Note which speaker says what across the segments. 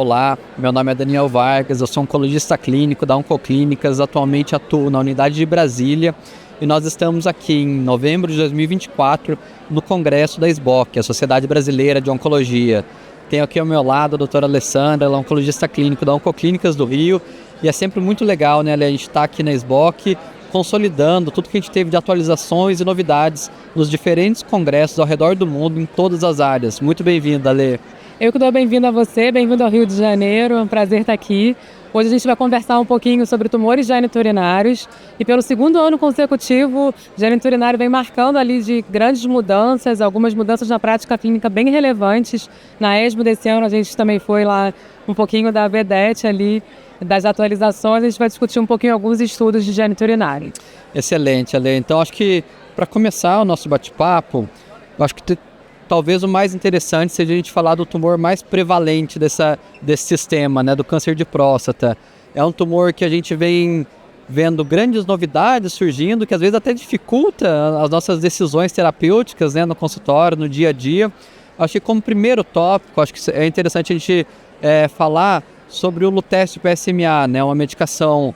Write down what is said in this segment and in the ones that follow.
Speaker 1: Olá, meu nome é Daniel Vargas, eu sou oncologista clínico da Oncoclínicas, atualmente atuo na unidade de Brasília e nós estamos aqui em novembro de 2024 no congresso da SBOC, a Sociedade Brasileira de Oncologia. Tenho aqui ao meu lado a doutora Alessandra, ela é oncologista clínico da Oncoclínicas do Rio e é sempre muito legal, né, a gente estar aqui na SBOC consolidando tudo que a gente teve de atualizações e novidades nos diferentes congressos ao redor do mundo em todas as áreas. Muito bem-vinda, Ale.
Speaker 2: Eu que dou bem-vindo a você, bem-vindo ao Rio de Janeiro, é um prazer estar aqui. Hoje a gente vai conversar um pouquinho sobre tumores geniturinários e pelo segundo ano consecutivo, geniturinário vem marcando ali de grandes mudanças, algumas mudanças na prática clínica bem relevantes. Na ESMO desse ano a gente também foi lá um pouquinho da VEDET ali, das atualizações, a gente vai discutir um pouquinho alguns estudos de geniturinário.
Speaker 1: Excelente, Ale. Então acho que para começar o nosso bate-papo, eu acho que talvez o mais interessante seja a gente falar do tumor mais prevalente desse sistema, né, do câncer de próstata. É um tumor que a gente vem vendo grandes novidades surgindo, que às vezes até dificulta as nossas decisões terapêuticas, né, no consultório, no dia a dia. Acho que como primeiro tópico, acho que é interessante a gente falar sobre o Lutest PSMA, né, uma medicação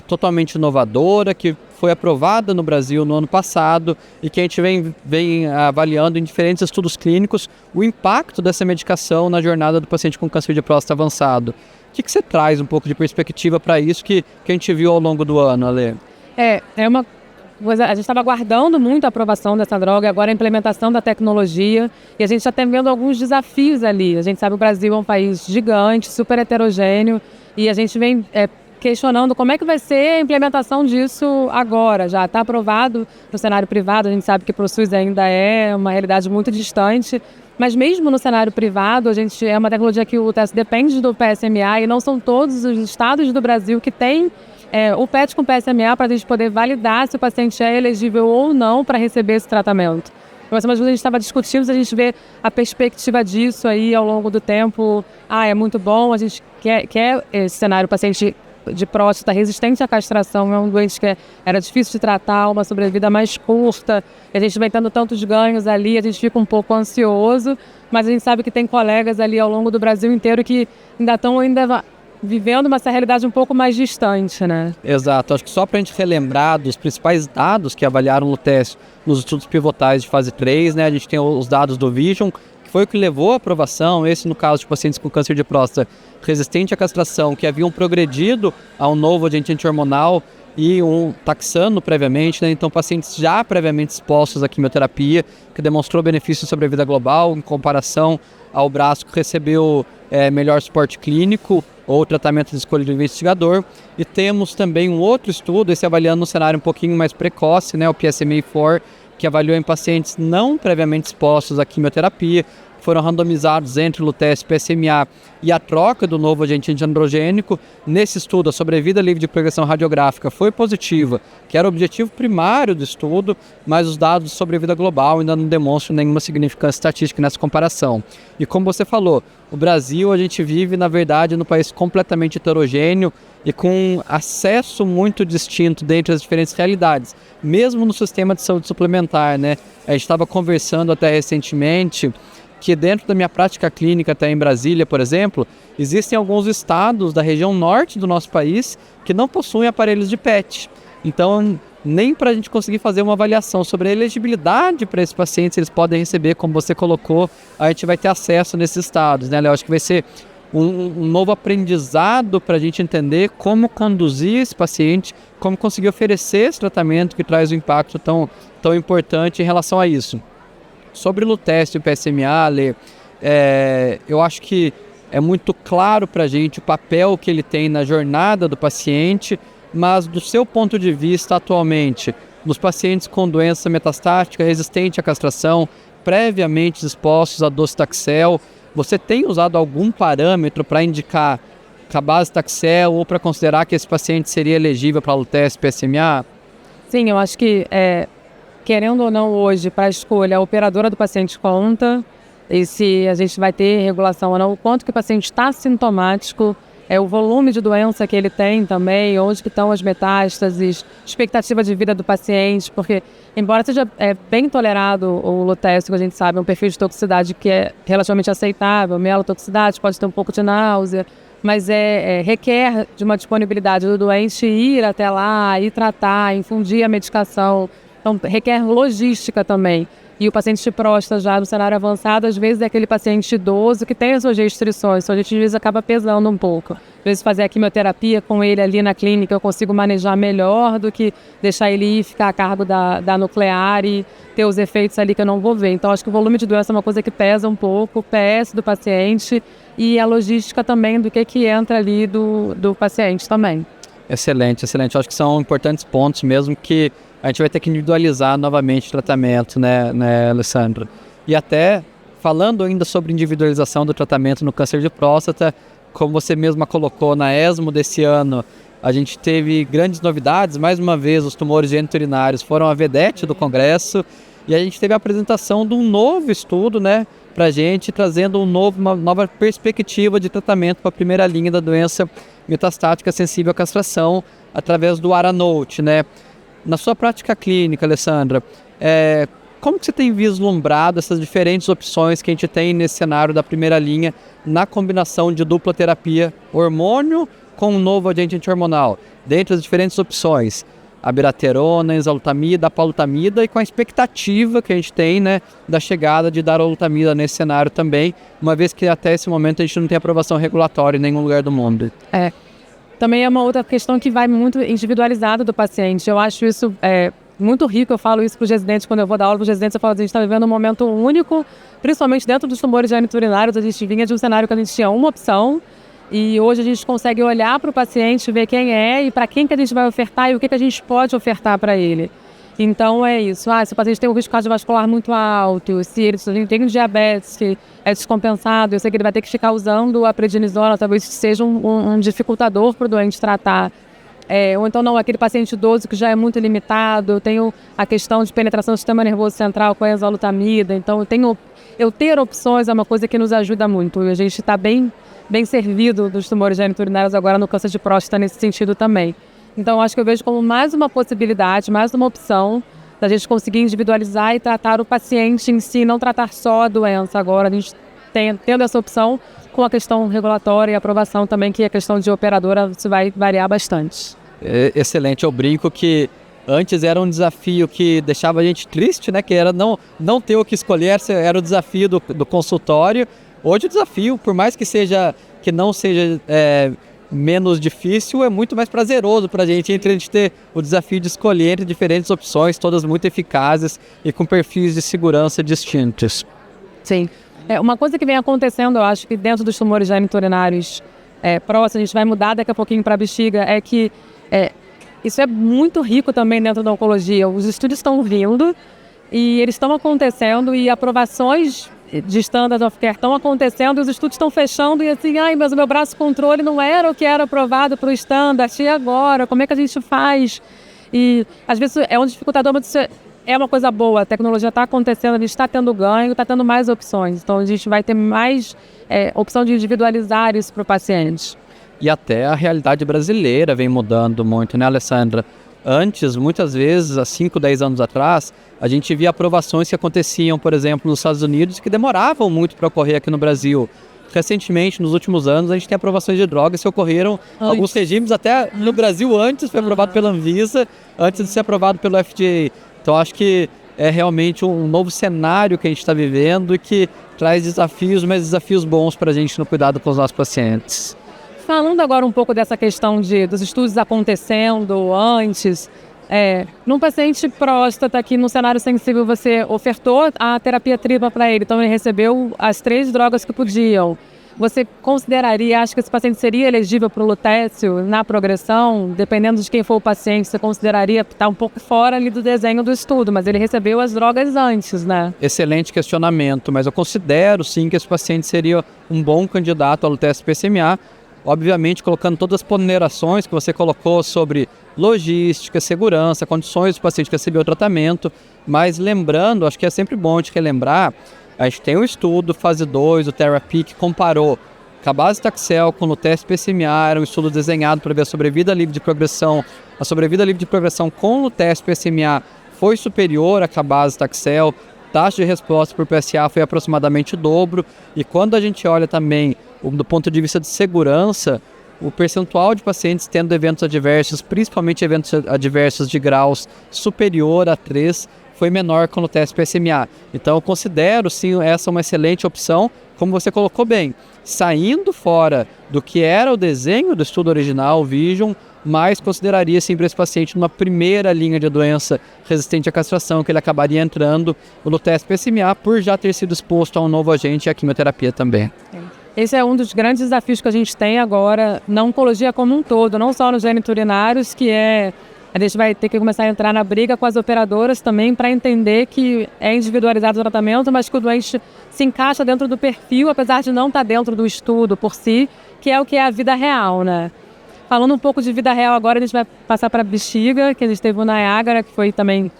Speaker 1: totalmente inovadora, que foi aprovada no Brasil no ano passado e que a gente vem avaliando em diferentes estudos clínicos o impacto dessa medicação na jornada do paciente com câncer de próstata avançado. O que você traz um pouco de perspectiva para isso que a gente viu ao longo do ano, Ale?
Speaker 2: É uma coisa, a gente estava aguardando muito a aprovação dessa droga, agora a implementação da tecnologia, e a gente já está vendo alguns desafios ali. A gente sabe que o Brasil é um país gigante, super heterogêneo, e a gente vem questionando como é que vai ser a implementação disso agora. Já está aprovado no cenário privado, a gente sabe que para o SUS ainda é uma realidade muito distante, mas mesmo no cenário privado, a gente é uma tecnologia que o teste depende do PSMA e não são todos os estados do Brasil que têm o PET com PSMA para a gente poder validar se o paciente é elegível ou não para receber esse tratamento. Então, essa a gente estava discutindo, se a gente vê a perspectiva disso aí ao longo do tempo, é muito bom, a gente quer esse cenário, o paciente de próstata resistente à castração é um doente que era difícil de tratar, uma sobrevida mais curta, a gente vem tendo tantos ganhos ali, a gente fica um pouco ansioso, mas a gente sabe que tem colegas ali ao longo do Brasil inteiro que ainda estão vivendo uma realidade um pouco mais distante, né?
Speaker 1: Exato, acho que só para a gente relembrar dos principais dados que avaliaram o teste nos estudos pivotais de fase 3, né, a gente tem os dados do Vision, que foi o que levou à aprovação, esse no caso de pacientes com câncer de próstata resistente à castração, que haviam progredido a um novo agente antihormonal e um taxano previamente, né? Então pacientes já previamente expostos à quimioterapia, que demonstrou benefício sobre a vida global em comparação ao braço que recebeu melhor suporte clínico ou tratamento de escolha do investigador. E temos também um outro estudo, esse avaliando no cenário um pouquinho mais precoce, né, o PSMA-4, que avaliou em pacientes não previamente expostos à quimioterapia, foram randomizados entre o Lutest PSMA e a troca do novo agente antiandrogênico. Nesse estudo, a sobrevida livre de progressão radiográfica foi positiva, que era o objetivo primário do estudo, mas os dados de sobrevida global ainda não demonstram nenhuma significância estatística nessa comparação. E como você falou, o Brasil, a gente vive, na verdade, num país completamente heterogêneo e com acesso muito distinto dentre as diferentes realidades, mesmo no sistema de saúde suplementar, né? A gente estava conversando até recentemente que dentro da minha prática clínica, até em Brasília, por exemplo, existem alguns estados da região norte do nosso país que não possuem aparelhos de PET. Então, nem para a gente conseguir fazer uma avaliação sobre a elegibilidade para esses pacientes, eles podem receber, como você colocou, a gente vai ter acesso nesses estados, né, Léo? Acho que vai ser um novo aprendizado para a gente entender como conduzir esse paciente, como conseguir oferecer esse tratamento que traz um impacto tão importante em relação a isso. Sobre o Lutest e o PSMA, Ale, eu acho que é muito claro para a gente o papel que ele tem na jornada do paciente, mas do seu ponto de vista atualmente, nos pacientes com doença metastática resistente à castração, previamente expostos a docetaxel, você tem usado algum parâmetro para indicar cabazitaxel ou para considerar que esse paciente seria elegível para o Lutest PSMA?
Speaker 2: Sim, eu acho que querendo ou não hoje, para a escolha, a operadora do paciente conta, e se a gente vai ter regulação ou não, o quanto que o paciente está sintomático, o volume de doença que ele tem também, onde que estão as metástases, expectativa de vida do paciente, porque embora seja bem tolerado o lutécio, que a gente sabe, é um perfil de toxicidade que é relativamente aceitável, mielotoxicidade, pode ter um pouco de náusea, mas requer de uma disponibilidade do doente ir até lá, ir tratar, infundir a medicação, então requer logística também. E o paciente de próstata já no cenário avançado, às vezes é aquele paciente idoso que tem as suas restrições, então a gente às vezes acaba pesando um pouco. Às vezes fazer a quimioterapia com ele ali na clínica eu consigo manejar melhor do que deixar ele ir ficar a cargo da nuclear e ter os efeitos ali que eu não vou ver. Então acho que o volume de doença é uma coisa que pesa um pouco, o PS do paciente e a logística também do que entra ali do paciente também.
Speaker 1: Excelente, excelente. Acho que são importantes pontos mesmo que a gente vai ter que individualizar novamente o tratamento, né, Alessandra? E até falando ainda sobre individualização do tratamento no câncer de próstata, como você mesma colocou na ESMO desse ano, a gente teve grandes novidades. Mais uma vez, os tumores geniturinários foram a vedete do congresso e a gente teve a apresentação de um novo estudo, né, para a gente, trazendo uma nova perspectiva de tratamento para a primeira linha da doença metastática sensível à castração através do ARANOTE, né? Na sua prática clínica, Alessandra, como que você tem vislumbrado essas diferentes opções que a gente tem nesse cenário da primeira linha na combinação de dupla terapia hormônio com um novo agente antihormonal, dentre as diferentes opções, abiraterona, enzalutamida, apalutamida e com a expectativa que a gente tem, né, da chegada de darolutamida nesse cenário também, uma vez que até esse momento a gente não tem aprovação regulatória em nenhum lugar do mundo.
Speaker 2: Também é uma outra questão que vai muito individualizada do paciente. Eu acho isso muito rico, eu falo isso para os residentes, quando eu vou dar aula para os residentes, eu falo que a gente está vivendo um momento único, principalmente dentro dos tumores geniturinários. A gente vinha de um cenário que a gente tinha uma opção, e hoje a gente consegue olhar para o paciente, ver quem é e para quem que a gente vai ofertar e o que a gente pode ofertar para ele. Então é isso, se o paciente tem um risco cardiovascular muito alto, se ele tem um diabetes que é descompensado, eu sei que ele vai ter que ficar usando a prednisona, talvez seja um dificultador para o doente tratar. Ou então não, aquele paciente idoso que já é muito limitado, eu tenho a questão de penetração do sistema nervoso central com a enzalutamida, então eu ter opções é uma coisa que nos ajuda muito, e a gente está bem servido dos tumores geniturinários agora no câncer de próstata nesse sentido também. Então, acho que eu vejo como mais uma possibilidade, mais uma opção da gente conseguir individualizar e tratar o paciente em si, não tratar só a doença. Agora, a gente tendo essa opção com a questão regulatória e aprovação também, que a questão de operadora isso vai variar bastante.
Speaker 1: Excelente, eu brinco que antes era um desafio que deixava a gente triste, né? Que era não ter o que escolher, era o desafio do consultório. Hoje o desafio, por mais que não seja menos difícil, é muito mais prazeroso para a gente ter o desafio de escolher entre diferentes opções, todas muito eficazes e com perfis de segurança distintos.
Speaker 2: Sim. Uma coisa que vem acontecendo, eu acho que dentro dos tumores geniturinários próstata, a gente vai mudar daqui a pouquinho para a bexiga, é que isso é muito rico também dentro da oncologia. Os estudos estão vindo e eles estão acontecendo e aprovações de standard of care estão acontecendo e os estudos estão fechando e assim, mas o meu braço controle não era o que era aprovado para o standard, e agora? Como é que a gente faz? E às vezes é um dificultador, mas isso é uma coisa boa, a tecnologia está acontecendo, a gente está tendo ganho, está tendo mais opções, então a gente vai ter mais opção de individualizar isso para o paciente.
Speaker 1: E até a realidade brasileira vem mudando muito, né, Alessandra? Antes, muitas vezes, há 5, 10 anos atrás, a gente via aprovações que aconteciam, por exemplo, nos Estados Unidos, que demoravam muito para ocorrer aqui no Brasil. Recentemente, nos últimos anos, a gente tem aprovações de drogas que ocorreram, alguns regimes até no Brasil antes, foi aprovado pela Anvisa, antes de ser aprovado pelo FDA. Então, acho que é realmente um novo cenário que a gente está vivendo e que traz desafios, mas desafios bons para a gente no cuidado com os nossos pacientes.
Speaker 2: Falando agora um pouco dessa questão dos estudos acontecendo antes, num paciente próstata aqui no cenário sensível, você ofertou a terapia tripla para ele, então ele recebeu as 3 drogas que podiam. Você consideraria, acha que esse paciente seria elegível para o lutécio na progressão? Dependendo de quem for o paciente, você consideraria estar um pouco fora ali do desenho do estudo, mas ele recebeu as drogas antes, né?
Speaker 1: Excelente questionamento, mas eu considero sim que esse paciente seria um bom candidato ao lutécio PSMA, obviamente colocando todas as ponderações que você colocou sobre logística, segurança, condições do paciente que recebeu o tratamento, mas lembrando, acho que é sempre bom a gente relembrar, a gente tem um estudo, fase 2, o Therapy, que comparou Cabazitaxel com Lutece PSMA era um estudo desenhado para ver a sobrevida livre de progressão. A sobrevida livre de progressão com Lutece PSMA foi superior a Cabazitaxel. Taxa de resposta por PSA foi aproximadamente o dobro. E quando a gente olha também do ponto de vista de segurança, o percentual de pacientes tendo eventos adversos, principalmente eventos adversos de graus superior a 3, foi menor com o teste PSMA. Então eu considero sim essa uma excelente opção, como você colocou bem, saindo fora do que era o desenho do estudo original, o Vision, mas consideraria sim para esse paciente numa primeira linha de doença resistente à castração, que ele acabaria entrando no Lutece PSMA por já ter sido exposto a um novo agente e à quimioterapia também.
Speaker 2: Esse é um dos grandes desafios que a gente tem agora na oncologia como um todo, não só nos geniturinários, que é... A gente vai ter que começar a entrar na briga com as operadoras também para entender que é individualizado o tratamento, mas que o doente se encaixa dentro do perfil, apesar de não estar dentro do estudo por si, que é a vida real, né? Falando um pouco de vida real agora, a gente vai passar para a bexiga, que a gente teve o Niagara, que foi também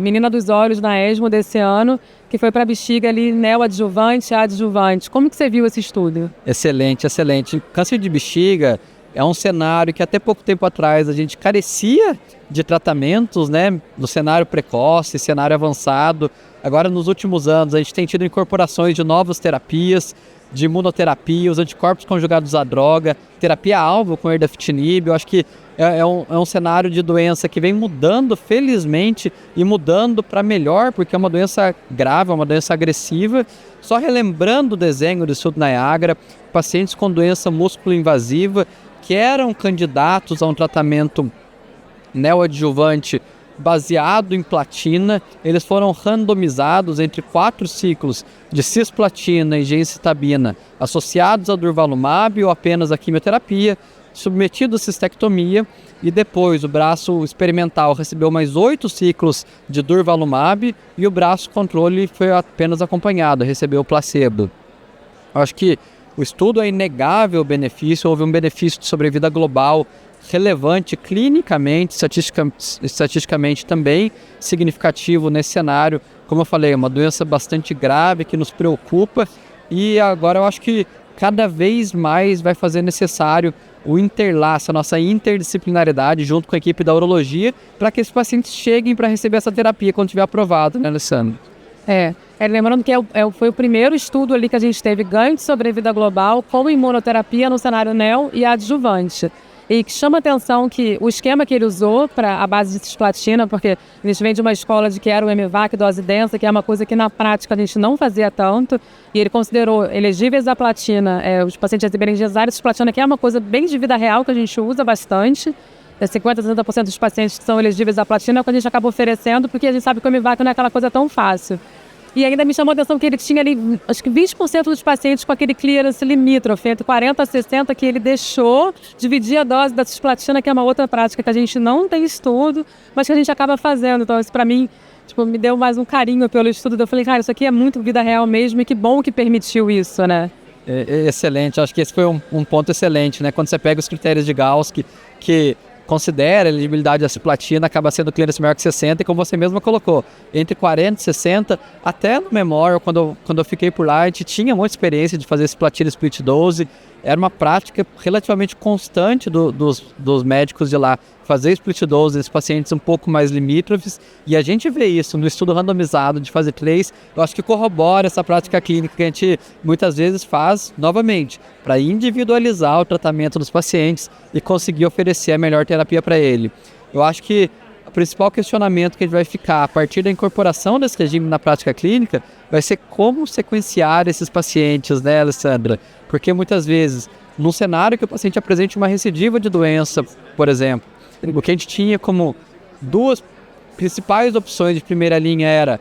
Speaker 2: Menina dos Olhos na ESMO desse ano, que foi para a bexiga ali neoadjuvante, adjuvante. Como que você viu esse estudo?
Speaker 1: Excelente, excelente. Câncer de bexiga é um cenário que até pouco tempo atrás a gente carecia de tratamentos, né? No cenário precoce, cenário avançado. Agora, nos últimos anos, a gente tem tido incorporações de novas terapias, de imunoterapia, os anticorpos conjugados à droga, terapia-alvo com erdafitinib. Eu acho que é um cenário de doença que vem mudando, felizmente, e mudando para melhor, porque é uma doença grave, é uma doença agressiva. Só relembrando o desenho do estudo Niagara, pacientes com doença músculo-invasiva, que eram candidatos a um tratamento neoadjuvante baseado em platina, eles foram randomizados entre 4 ciclos de cisplatina e gemcitabina associados a durvalumab ou apenas a quimioterapia, submetidos a cistectomia, e depois o braço experimental recebeu mais 8 ciclos de durvalumab e o braço controle foi apenas acompanhado, recebeu o placebo. Eu acho que o estudo é inegável o benefício, houve um benefício de sobrevida global relevante clinicamente, estatisticamente também significativo nesse cenário. Como eu falei, é uma doença bastante grave que nos preocupa e agora eu acho que cada vez mais vai fazer necessário o interlaço, a nossa interdisciplinaridade junto com a equipe da urologia para que esses pacientes cheguem para receber essa terapia quando tiver aprovado, né, Alessandro?
Speaker 2: Lembrando que foi o primeiro estudo ali que a gente teve ganho de sobrevida global com imunoterapia no cenário neo e adjuvante. E que chama atenção que o esquema que ele usou para a base de cisplatina, porque a gente vem de uma escola de que era o MVAC, dose densa, que é uma coisa que na prática a gente não fazia tanto, e ele considerou elegíveis à platina, os pacientes receberem cesárea cisplatina, que é uma coisa bem de vida real que a gente usa bastante. 50% a 60% dos pacientes que são elegíveis à platina é o que a gente acaba oferecendo, porque a gente sabe que o MVAC não é aquela coisa tão fácil. E ainda me chamou a atenção que ele tinha ali, acho que 20% dos pacientes com aquele clearance limítrofe, entre 40% a 60%, que ele deixou dividir a dose da cisplatina, que é uma outra prática que a gente não tem estudo, mas que a gente acaba fazendo. Então, isso para mim, me deu mais um carinho pelo estudo. Eu falei, cara, isso aqui é muito vida real mesmo e que bom que permitiu isso, né?
Speaker 1: Excelente, acho que esse foi um ponto excelente, né? Quando você pega os critérios de Gauss, que considera a elegibilidade à cisplatina, acaba sendo clearance maior que 60, e como você mesma colocou, entre 40 e 60, até no Memorial, quando eu fiquei por lá, a gente tinha muita experiência de fazer cisplatina split dose, era uma prática relativamente constante dos médicos de lá, fazer split dose nesses pacientes um pouco mais limítrofes, e a gente vê isso no estudo randomizado de fase 3, eu acho que corrobora essa prática clínica que a gente muitas vezes faz, novamente, para individualizar o tratamento dos pacientes e conseguir oferecer a melhor terapia para ele. Eu acho que o principal questionamento que a gente vai ficar a partir da incorporação desse regime na prática clínica vai ser como sequenciar esses pacientes, né, Alessandra? Porque muitas vezes, num cenário que o paciente apresente uma recidiva de doença, por exemplo, o que a gente tinha como 2 principais opções de primeira linha era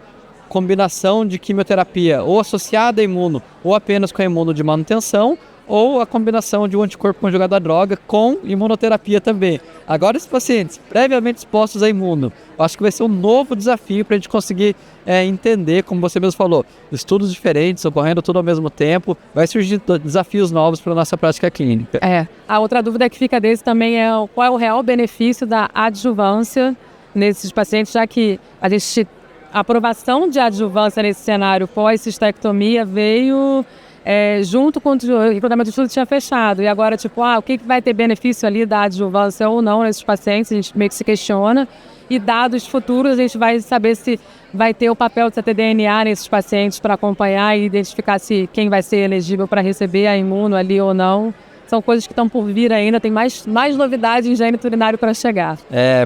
Speaker 1: combinação de quimioterapia ou associada a imuno ou apenas com a imuno de manutenção, ou a combinação de um anticorpo conjugado à droga com imunoterapia também. Agora, esses pacientes previamente expostos a imuno, eu acho que vai ser um novo desafio para a gente conseguir entender, como você mesmo falou, estudos diferentes, ocorrendo tudo ao mesmo tempo, vai surgir desafios novos para a nossa prática clínica.
Speaker 2: A outra dúvida que fica desse também é qual é o real benefício da adjuvância nesses pacientes, já que a aprovação de adjuvância nesse cenário pós-cistectomia veio junto com o recrutamento de estudo tinha fechado. E agora, tipo, o que vai ter benefício ali da adjuvância ou não nesses pacientes, a gente meio que se questiona. E dados futuros, a gente vai saber se vai ter o papel de ctDNA nesses pacientes para acompanhar e identificar se quem vai ser elegível para receber a imuno ali ou não. São coisas que estão por vir ainda, tem mais novidades em gênero urinário para chegar.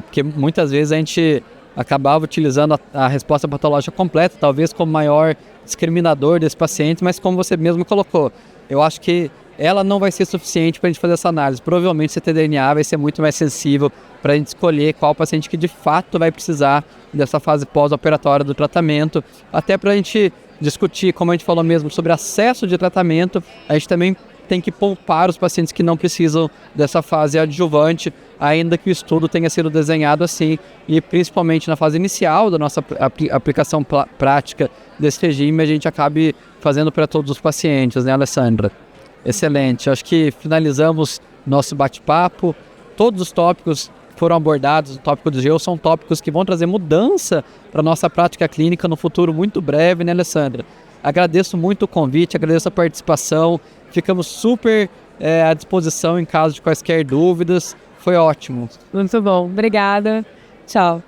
Speaker 1: Porque muitas vezes a gente acabava utilizando a resposta patológica completa, talvez como maior discriminador desse paciente, mas como você mesmo colocou, eu acho que ela não vai ser suficiente para a gente fazer essa análise. Provavelmente o ctDNA vai ser muito mais sensível para a gente escolher qual paciente que de fato vai precisar dessa fase pós-operatória do tratamento, até para a gente discutir, como a gente falou mesmo, sobre acesso de tratamento. A gente também tem que poupar os pacientes que não precisam dessa fase adjuvante, ainda que o estudo tenha sido desenhado assim, e principalmente na fase inicial da nossa aplicação prática desse regime, a gente acabe fazendo para todos os pacientes, né, Alessandra? Excelente, acho que finalizamos nosso bate-papo. Todos os tópicos que foram abordados no tópico do GEO são tópicos que vão trazer mudança para a nossa prática clínica no futuro muito breve, né, Alessandra? Agradeço muito o convite, agradeço a participação, ficamos super à disposição em caso de quaisquer dúvidas, foi ótimo.
Speaker 2: Muito bom, obrigada, tchau.